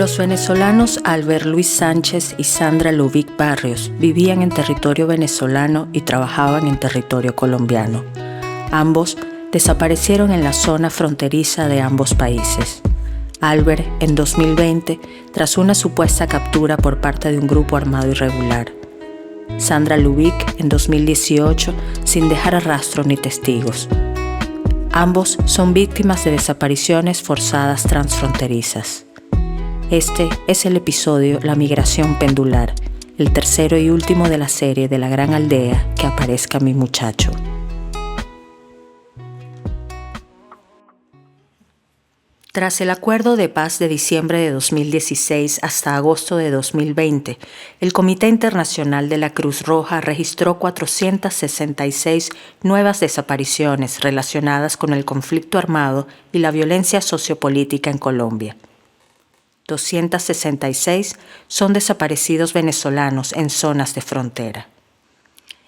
Los venezolanos Albert Luis Sánchez y Sandra Lubick Barrios vivían en territorio venezolano y trabajaban en territorio colombiano. Ambos desaparecieron en la zona fronteriza de ambos países. Albert en 2020 tras una supuesta captura por parte de un grupo armado irregular. Sandra Lubick en 2018 sin dejar rastro ni testigos. Ambos son víctimas de desapariciones forzadas transfronterizas. Este es el episodio La migración pendular, el tercero y último de la serie de La Gran Aldea, Que aparezca mi muchacho. Tras el acuerdo de paz de diciembre de 2016 hasta agosto de 2020, el Comité Internacional de la Cruz Roja registró 466 nuevas desapariciones relacionadas con el conflicto armado y la violencia sociopolítica en Colombia. 266 son desaparecidos venezolanos en zonas de frontera.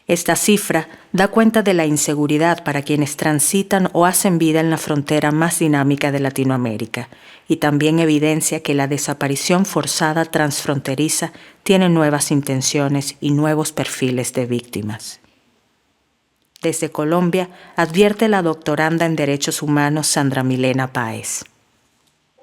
Esta cifra da cuenta de la inseguridad para quienes transitan o hacen vida en la frontera más dinámica de Latinoamérica y también evidencia que la desaparición forzada transfronteriza tiene nuevas intenciones y nuevos perfiles de víctimas. Desde Colombia, advierte la doctoranda en Derechos Humanos Sandra Milena Páez.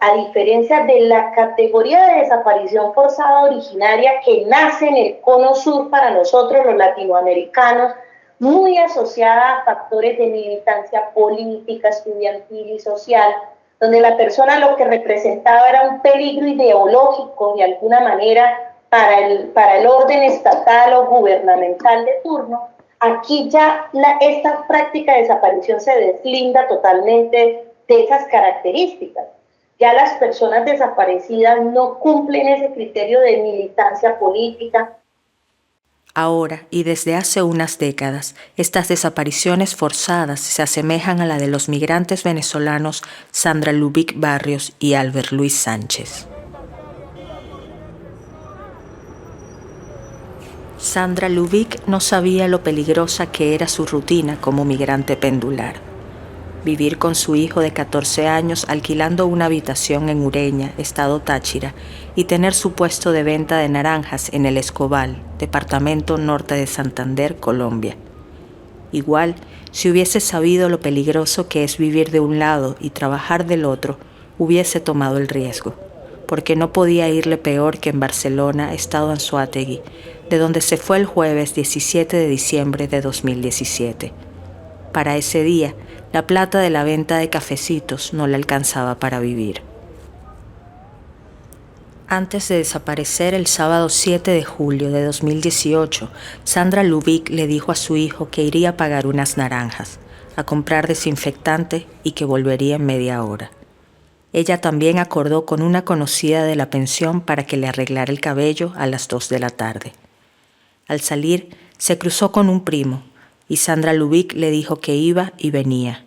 A diferencia de la categoría de desaparición forzada originaria que nace en el cono sur para nosotros los latinoamericanos, muy asociada a factores de militancia política, estudiantil y social, donde la persona lo que representaba era un peligro ideológico de alguna manera para el orden estatal o gubernamental de turno, aquí ya esta práctica de desaparición se deslinda totalmente de esas características. Ya las personas desaparecidas no cumplen ese criterio de militancia política. Ahora, y desde hace unas décadas, estas desapariciones forzadas se asemejan a la de los migrantes venezolanos Sandra Lubick Barrios y Albert Luis Sánchez. Sandra Lubick no sabía lo peligrosa que era su rutina como migrante pendular. Vivir con su hijo de 14 años alquilando una habitación en Ureña, estado Táchira, y tener su puesto de venta de naranjas en El Escobal, departamento norte de Santander, Colombia. Igual, si hubiese sabido lo peligroso que es vivir de un lado y trabajar del otro, hubiese tomado el riesgo, porque no podía irle peor que en Barcelona, estado Anzoátegui, de donde se fue el jueves 17 de diciembre de 2017. Para ese día, la plata de la venta de cafecitos no le alcanzaba para vivir. Antes de desaparecer el sábado 7 de julio de 2018, Sandra Lubick le dijo a su hijo que iría a pagar unas naranjas, a comprar desinfectante y que volvería en media hora. Ella también acordó con una conocida de la pensión para que le arreglara el cabello a las 2 de la tarde. Al salir, se cruzó con un primo, y Sandra Lubick le dijo que iba y venía.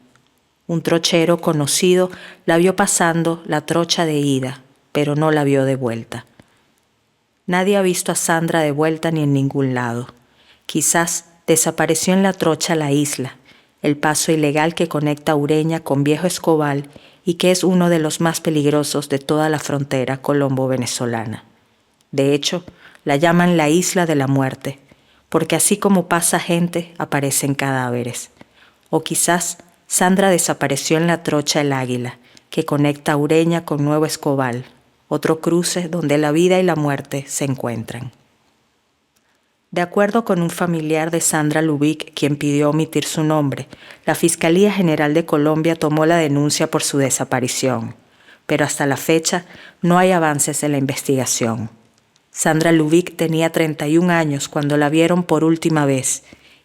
Un trochero conocido la vio pasando la trocha de ida, pero no la vio de vuelta. Nadie ha visto a Sandra de vuelta ni en ningún lado. Quizás desapareció en la trocha La Isla, el paso ilegal que conecta Ureña con Viejo Escobal y que es uno de los más peligrosos de toda la frontera colombo-venezolana. De hecho, la llaman la Isla de la Muerte, porque así como pasa gente, aparecen cadáveres. O quizás Sandra desapareció en la trocha El Águila, que conecta Ureña con Nuevo Escobal, otro cruce donde la vida y la muerte se encuentran. De acuerdo con un familiar de Sandra Lubick, quien pidió omitir su nombre, la Fiscalía General de Colombia tomó la denuncia por su desaparición, pero hasta la fecha no hay avances en la investigación. Sandra Lubick tenía 31 años cuando la vieron por última vez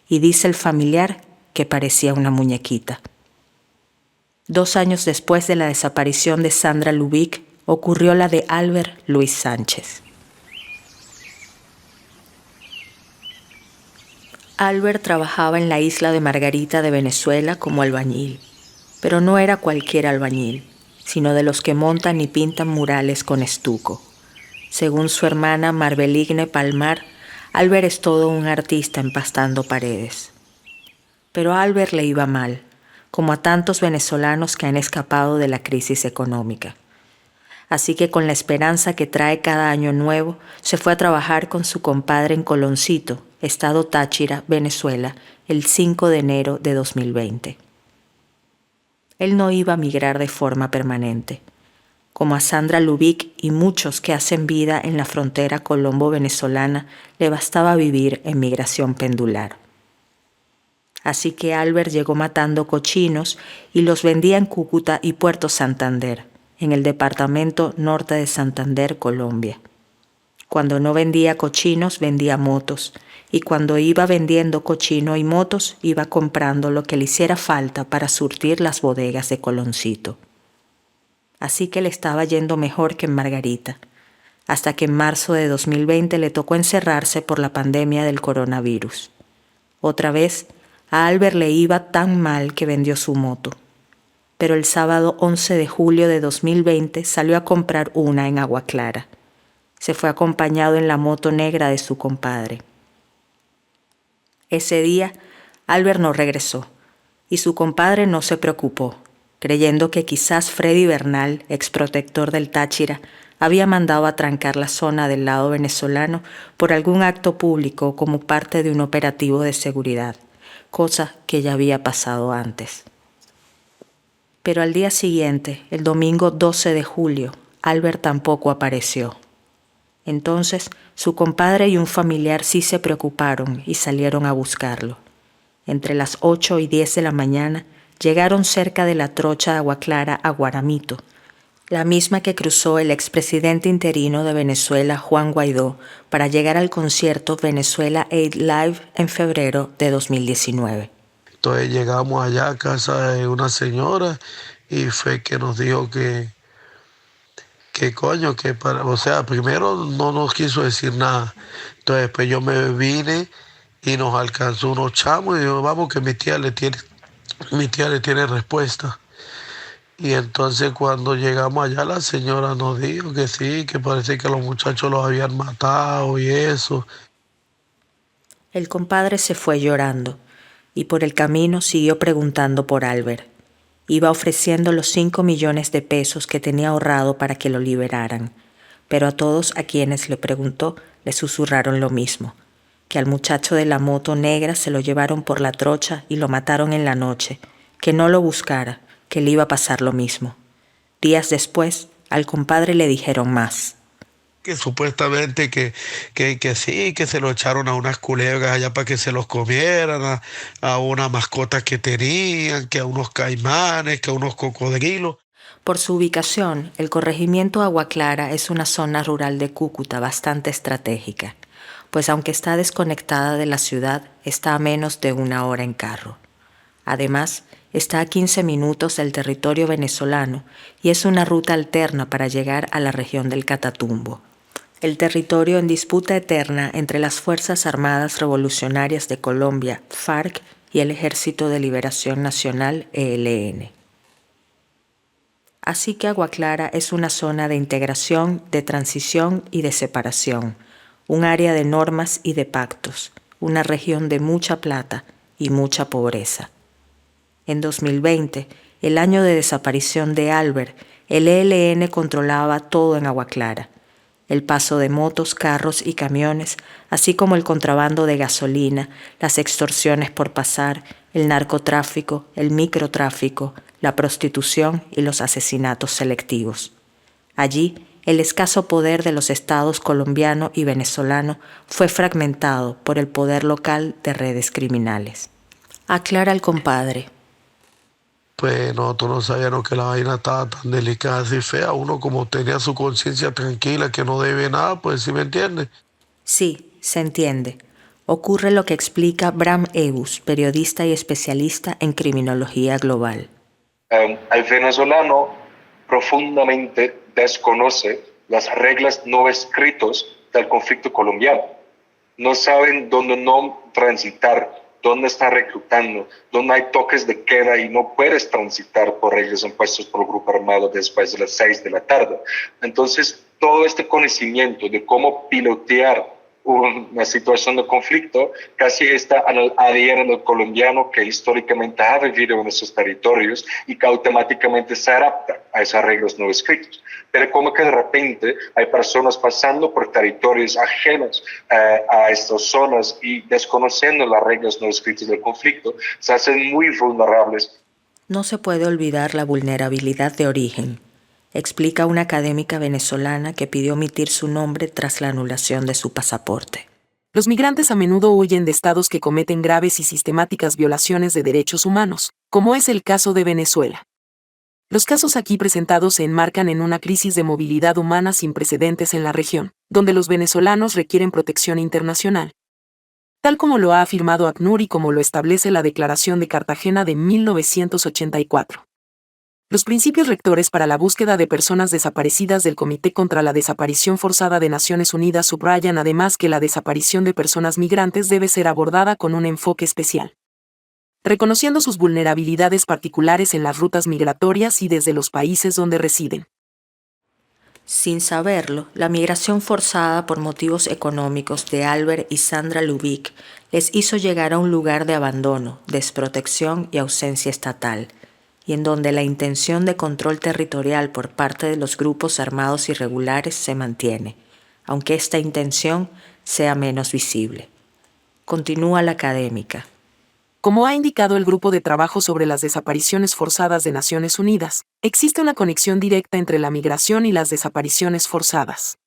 y dice el familiar que parecía una muñequita. 2 años después de la desaparición de Sandra Lubick, ocurrió la de Albert Luis Sánchez. Albert trabajaba en la isla de Margarita de Venezuela como albañil, pero no era cualquier albañil, sino de los que montan y pintan murales con estuco. Según su hermana Marbeligne Palmar, Albert es todo un artista empastando paredes. Pero a Albert le iba mal, como a tantos venezolanos que han escapado de la crisis económica. Así que con la esperanza que trae cada año nuevo, se fue a trabajar con su compadre en Coloncito, estado Táchira, Venezuela, el 5 de enero de 2020. Él no iba a migrar de forma permanente. Como a Sandra Lubick y muchos que hacen vida en la frontera colombo-venezolana, le bastaba vivir en migración pendular. Así que Albert llegó matando cochinos y los vendía en Cúcuta y Puerto Santander, en el departamento norte de Santander, Colombia. Cuando no vendía cochinos, vendía motos, y cuando iba vendiendo cochino y motos, iba comprando lo que le hiciera falta para surtir las bodegas de Coloncito. Así que le estaba yendo mejor que en Margarita, hasta que en marzo de 2020 le tocó encerrarse por la pandemia del coronavirus. Otra vez, a Albert le iba tan mal que vendió su moto. Pero el sábado 11 de julio de 2020 salió a comprar una en Agua Clara. Se fue acompañado en la moto negra de su compadre. Ese día, Albert no regresó, y su compadre no se preocupó, creyendo que quizás Freddy Bernal, exprotector del Táchira, había mandado a trancar la zona del lado venezolano por algún acto público como parte de un operativo de seguridad, cosa que ya había pasado antes. Pero al día siguiente, el domingo 12 de julio, Albert tampoco apareció. Entonces, su compadre y un familiar sí se preocuparon y salieron a buscarlo. Entre las 8 y 10 de la mañana, llegaron cerca de la trocha de Agua Clara a Guaramito, la misma que cruzó el expresidente interino de Venezuela, Juan Guaidó, para llegar al concierto Venezuela Aid Live en febrero de 2019. Entonces llegamos allá a casa de una señora y fue que nos dijo que o sea, primero no nos quiso decir nada. Entonces después yo me vine y nos alcanzó unos chamos y dijo, vamos que mi tía le tiene respuesta. Y entonces cuando llegamos allá la señora nos dijo que sí, que parece que los muchachos los habían matado y eso. El compadre se fue llorando y por el camino siguió preguntando por Albert. Iba ofreciendo los 5 millones de pesos que tenía ahorrado para que lo liberaran, pero a todos a quienes le preguntó le susurraron lo mismo, que al muchacho de la moto negra se lo llevaron por la trocha y lo mataron en la noche, que no lo buscara, que le iba a pasar lo mismo. Días después, al compadre le dijeron más. Que supuestamente que sí, que se lo echaron a unas culebras allá para que se los comieran, a unas mascotas que tenían, que a unos caimanes, que a unos cocodrilos. Por su ubicación, el corregimiento Agua Clara es una zona rural de Cúcuta bastante estratégica, pues aunque está desconectada de la ciudad, está a menos de 1 hora en carro. Además, está a 15 minutos del territorio venezolano y es una ruta alterna para llegar a la región del Catatumbo, el territorio en disputa eterna entre las Fuerzas Armadas Revolucionarias de Colombia, FARC, y el Ejército de Liberación Nacional, ELN. Así que Agua Clara es una zona de integración, de transición y de separación, un área de normas y de pactos, una región de mucha plata y mucha pobreza. En 2020, el año de desaparición de Albert, el ELN controlaba todo en Agua Clara. El paso de motos, carros y camiones, así como el contrabando de gasolina, las extorsiones por pasar, el narcotráfico, el microtráfico, la prostitución y los asesinatos selectivos. Allí, el escaso poder de los estados colombiano y venezolano fue fragmentado por el poder local de redes criminales. Aclara el compadre. Pues nosotros no sabíamos que la vaina estaba tan delicada y fea. Uno como tenía su conciencia tranquila, que no debe nada, pues sí me entiende. Sí, se entiende. Ocurre lo que explica Bram Ebus, periodista y especialista en criminología global. El venezolano profundamente desconoce las reglas no escritas del conflicto colombiano. No saben dónde no transitar, dónde está reclutando, dónde hay toques de queda y no puedes transitar por ellos impuestos por el grupo armado después de las 6 de la tarde. Entonces, todo este conocimiento de cómo pilotear una situación de conflicto, casi está en el ADN del colombiano que históricamente ha vivido en esos territorios y que automáticamente se adapta a esas reglas no escritas. Pero como que de repente hay personas pasando por territorios ajenos a estas zonas y desconociendo las reglas no escritas del conflicto, se hacen muy vulnerables. No se puede olvidar la vulnerabilidad de origen, explica una académica venezolana que pidió omitir su nombre tras la anulación de su pasaporte. Los migrantes a menudo huyen de estados que cometen graves y sistemáticas violaciones de derechos humanos, como es el caso de Venezuela. Los casos aquí presentados se enmarcan en una crisis de movilidad humana sin precedentes en la región, donde los venezolanos requieren protección internacional, tal como lo ha afirmado ACNUR y como lo establece la Declaración de Cartagena de 1984. Los principios rectores para la búsqueda de personas desaparecidas del Comité contra la Desaparición Forzada de Naciones Unidas subrayan además que la desaparición de personas migrantes debe ser abordada con un enfoque especial, reconociendo sus vulnerabilidades particulares en las rutas migratorias y desde los países donde residen. Sin saberlo, la migración forzada por motivos económicos de Albert y Sandra Lubick les hizo llegar a un lugar de abandono, desprotección y ausencia estatal, y en donde la intención de control territorial por parte de los grupos armados irregulares se mantiene, aunque esta intención sea menos visible. Continúa la académica. Como ha indicado el Grupo de Trabajo sobre las Desapariciones Forzadas de Naciones Unidas, existe una conexión directa entre la migración y las desapariciones forzadas.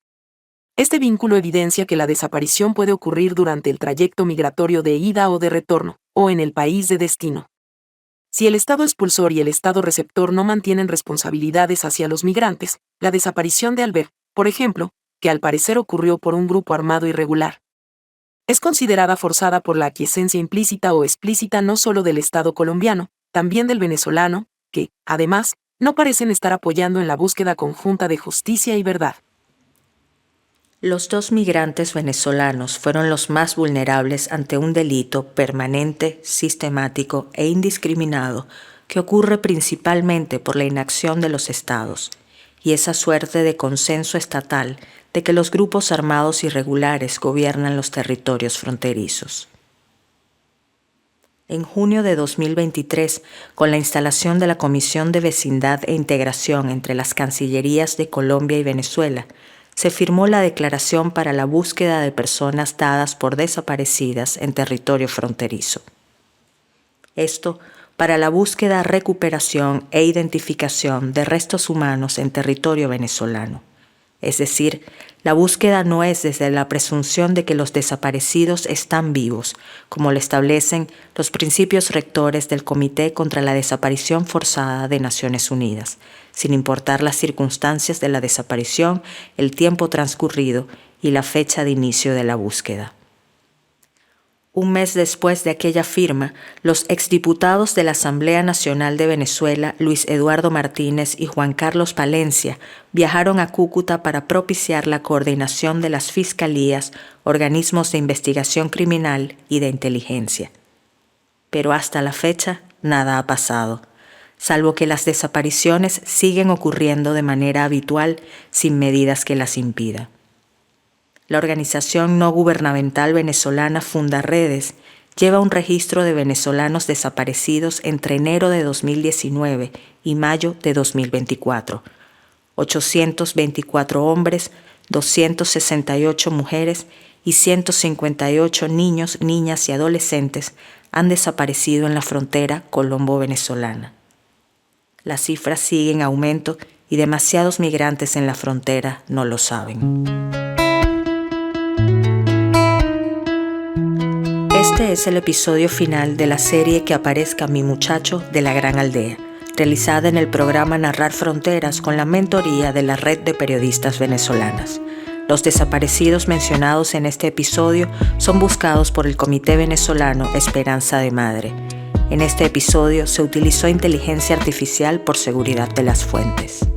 Este vínculo evidencia que la desaparición puede ocurrir durante el trayecto migratorio de ida o de retorno, o en el país de destino. Si el Estado expulsor y el Estado receptor no mantienen responsabilidades hacia los migrantes, la desaparición de Albert, por ejemplo, que al parecer ocurrió por un grupo armado irregular, es considerada forzada por la aquiescencia implícita o explícita no solo del Estado colombiano, también del venezolano, que, además, no parecen estar apoyando en la búsqueda conjunta de justicia y verdad. Los 2 migrantes venezolanos fueron los más vulnerables ante un delito permanente, sistemático e indiscriminado que ocurre principalmente por la inacción de los estados y esa suerte de consenso estatal de que los grupos armados irregulares gobiernan los territorios fronterizos. En junio de 2023, con la instalación de la Comisión de Vecindad e Integración entre las Cancillerías de Colombia y Venezuela, se firmó la Declaración para la Búsqueda de Personas Dadas por Desaparecidas en Territorio Fronterizo. Esto para la búsqueda, recuperación e identificación de restos humanos en territorio venezolano. Es decir, la búsqueda no es desde la presunción de que los desaparecidos están vivos, como lo establecen los principios rectores del Comité contra la Desaparición Forzada de Naciones Unidas, sin importar las circunstancias de la desaparición, el tiempo transcurrido y la fecha de inicio de la búsqueda. Un mes después de aquella firma, los exdiputados de la Asamblea Nacional de Venezuela, Luis Eduardo Martínez y Juan Carlos Palencia, viajaron a Cúcuta para propiciar la coordinación de las fiscalías, organismos de investigación criminal y de inteligencia. Pero hasta la fecha, nada ha pasado, salvo que las desapariciones siguen ocurriendo de manera habitual sin medidas que las impidan. La organización no gubernamental venezolana Fundaredes lleva un registro de venezolanos desaparecidos entre enero de 2019 y mayo de 2024. 824 hombres, 268 mujeres y 158 niños, niñas y adolescentes han desaparecido en la frontera colombo-venezolana. Las cifras siguen en aumento y demasiados migrantes en la frontera no lo saben. Este es el episodio final de la serie Que aparezca mi muchacho de la Gran Aldea, realizada en el programa Narrar Fronteras con la mentoría de la Red de Periodistas Venezolanas. Los desaparecidos mencionados en este episodio son buscados por el Comité Venezolano Esperanza de Madre. En este episodio se utilizó inteligencia artificial por seguridad de las fuentes.